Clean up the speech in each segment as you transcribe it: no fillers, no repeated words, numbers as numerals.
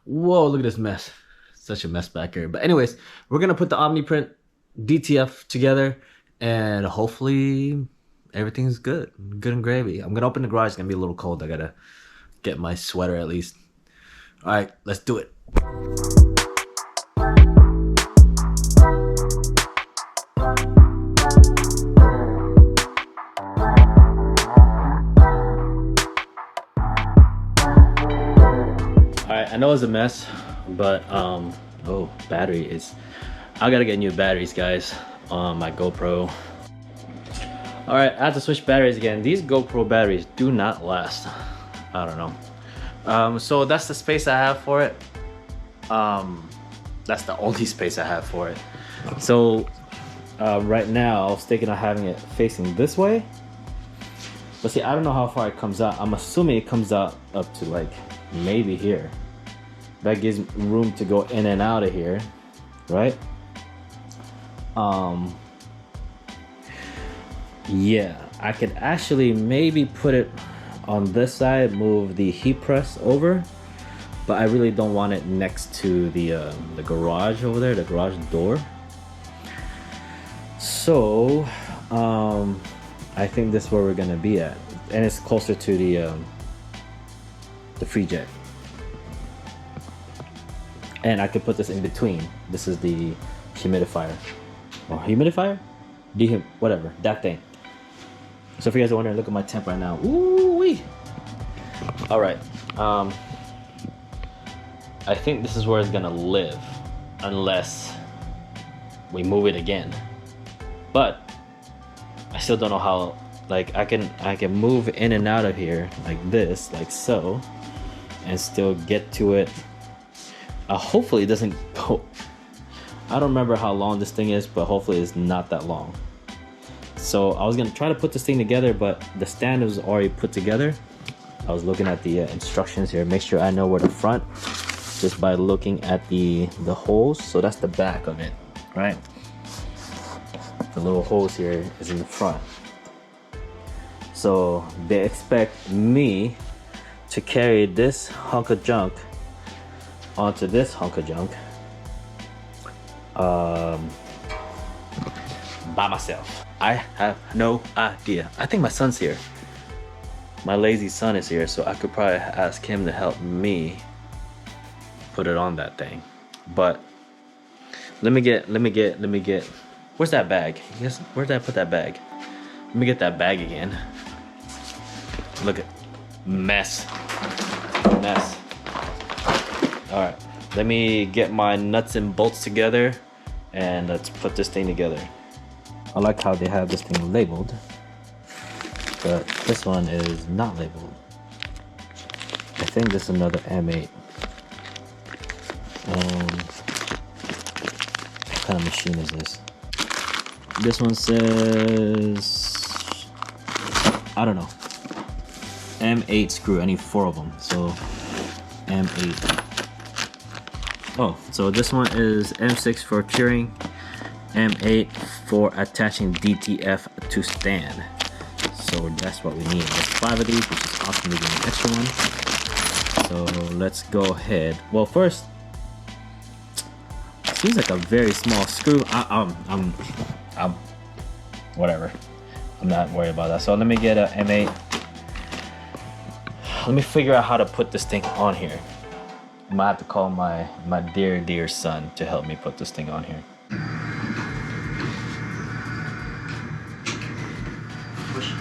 Whoa, look at this mess. Such a mess back here. But anyways, we're gonna put the OMNIPRINT DTF together, and hopefully everything's good and gravy. I'm gonna open the garage. It's gonna be a little cold. I gotta get my sweater at least. All right, let's do it. I know it's a mess, but oh, battery is, I gotta get new batteries, guys, on my GoPro. All right, I have to switch batteries again. These GoPro batteries do not last. I don't know. So that's the space I have for it. That's the only space I have for it. So right now I was thinking of having it facing this way, but see, I don't know how far it comes out. I'm assuming it comes out up to like maybe here. That gives room to go in and out of here, right? Yeah, I could actually maybe put it on this side, move the heat press over, but I really don't want it next to the garage over there, the garage door. So I think this is where we're gonna be at, and it's closer to the free jet. And I could put this in between. This is the humidifier. Or humidifier? Whatever, that thing. So if you guys are wondering, look at my temp right now. Ooh-wee! All right. I think this is where it's gonna live, unless we move it again. But I still don't know how. Like I can move in and out of here like this, like so, and still get to it. Hopefully it doesn't go. I don't remember how long this thing is, but hopefully it's not that long. So I was gonna try to put this thing together, but the stand was already put together. I was looking at the instructions here, make sure I know where the front, just by looking at the holes. So that's the back of it, right? The little holes here is in the front. So they expect me to carry this hunk of junk onto this hunk of junk by myself. I have no idea. I think my son's here. My lazy son is here, so I could probably ask him to help me put it on that thing. But let me get, where's that bag? Yes, where did I put that bag? Let me get that bag again. Look at mess. All right, let me get my nuts and bolts together and let's put this thing together. I like how they have this thing labeled, but this one is not labeled. I think this is another M8. What kind of machine is this? This one says, I don't know, M8 screw. I need 4 of them, so M8. Oh, so this one is M6 for curing, M8 for attaching DTF to stand. So that's what we need. There's 5 of these, which is awesome. We're getting an extra one. So let's go ahead. Well, first, it seems like a very small screw. I'm whatever. I'm not worried about that. So let me get a M8. Let me figure out how to put this thing on here. I might have to call my dear son to help me put this thing on here. Push.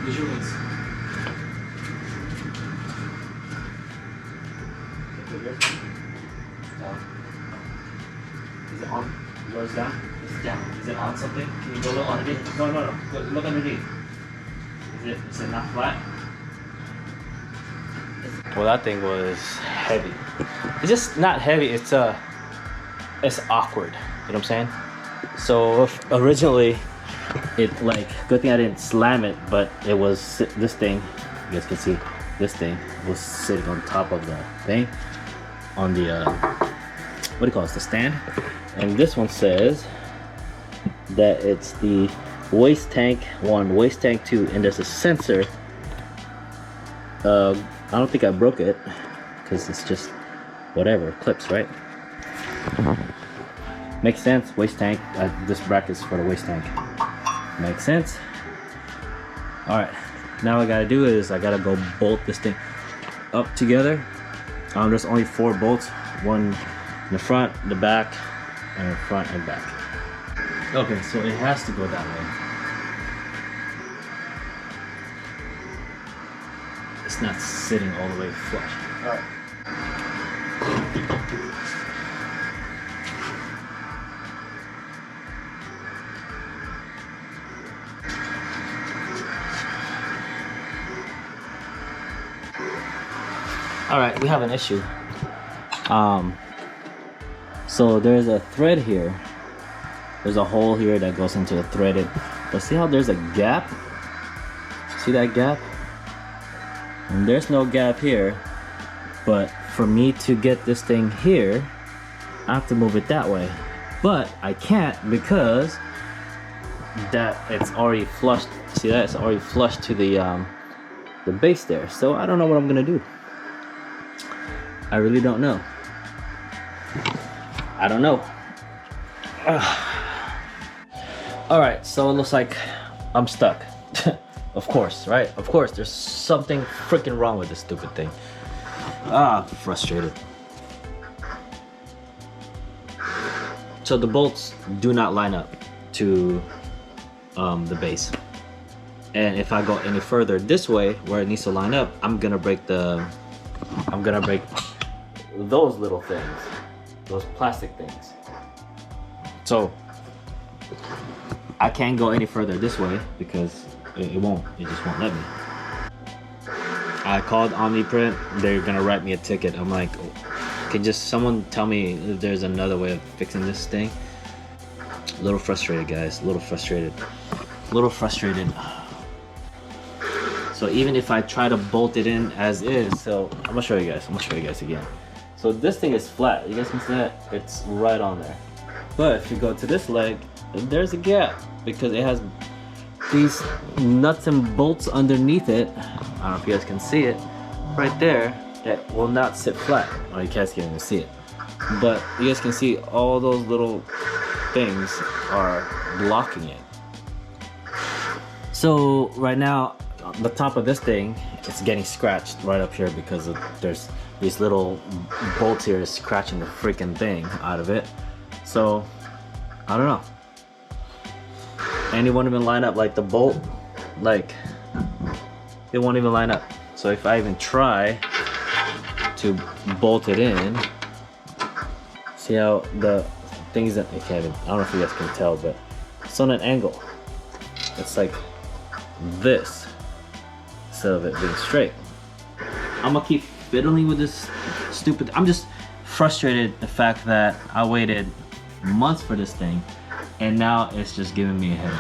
Use your wings. Down. Is it on? Yours down? It's down. Is it on something? Can you go look underneath? No. Look underneath. Is it not flat? Well, that thing was heavy. It's just not heavy. It's awkward. You know what I'm saying? So originally, it like, good thing I didn't slam it, but it was this thing. You guys can see this thing was sitting on top of the thing, on the what do you call it, the stand, and this one says that it's the waste tank 1, waste tank 2, and there's a sensor. I don't think I broke it because it's just whatever, clips, right? Makes sense. Waste tank, this bracket's for the waste tank. Makes sense. All right, now what I gotta do is I gotta go bolt this thing up together. There's only 4 bolts, one in the front, the back, and front and back. Okay, so it has to go that way. It's not sitting all the way flush. All right. All right, we have an issue. So there's a thread here. There's a hole here that goes into the threaded. But see how there's a gap? See that gap? And there's no gap here. But for me to get this thing here, I have to move it that way. But I can't because that it's already flushed. See that? It's already flushed to the base there. So I don't know what I'm gonna do. I really don't know. I don't know. All right, so it looks like I'm stuck. Of course, right? Of course, there's something freaking wrong with this stupid thing. I'm frustrated. So the bolts do not line up to the base. And if I go any further this way where it needs to line up, I'm gonna break those little things, those plastic things. So I can't go any further this way because it just won't let me. I called OMNIPRINT, they're gonna write me a ticket. I'm like, can just someone tell me if there's another way of fixing this thing? A little frustrated, guys, a little frustrated. So even if I try to bolt it in as is, so I'm gonna show you guys again. So this thing is flat, you guys can see that? It's right on there. But if you go to this leg, there's a gap because it has these nuts and bolts underneath it. I don't know if you guys can see it right there, that will not sit flat. Oh, you guys can't even see it, but you guys can see all those little things are blocking it. So right now the top of this thing, it's getting scratched right up here because there's these little bolts here scratching the freaking thing out of it. So I don't know, and it won't even line up, like the bolt, like it won't even line up. So if I even try to bolt it in, see how the things that I don't know if you guys can tell, but it's on an angle. It's like this instead of it being straight. I'm gonna keep fiddling with this stupid. I'm just frustrated the fact that I waited months for this thing and now it's just giving me a headache.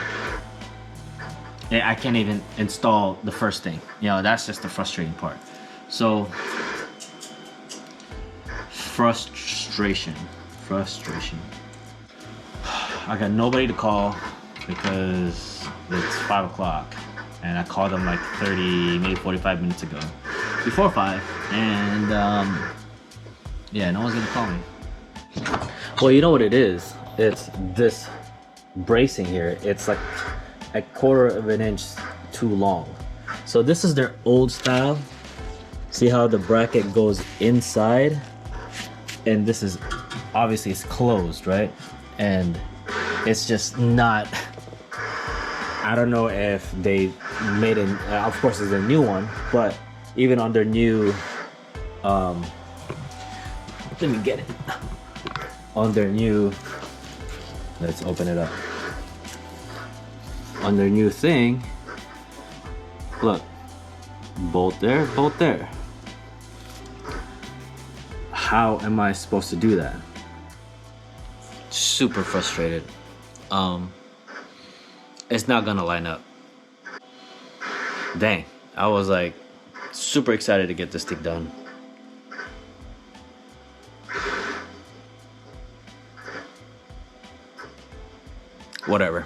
I can't even install the first thing. You know, that's just the frustrating part. So frustration. I got nobody to call because it's 5 o'clock and I called them like 30, maybe 45 minutes ago, before 5, and yeah, no one's gonna call me. Well, you know what it is? It's this bracing here. It's like a 1/4 of an inch too long. So this is their old style. See how the bracket goes inside? And this is, obviously it's closed, right? And it's just not, I don't know if they made it, of course it's a new one, but even on their new, let me get it. On their new, let's open it up. On their new thing, look, bolt there, bolt there. How am I supposed to do that? Super frustrated. It's not gonna line up. Dang, I was like super excited to get this thing done. Whatever.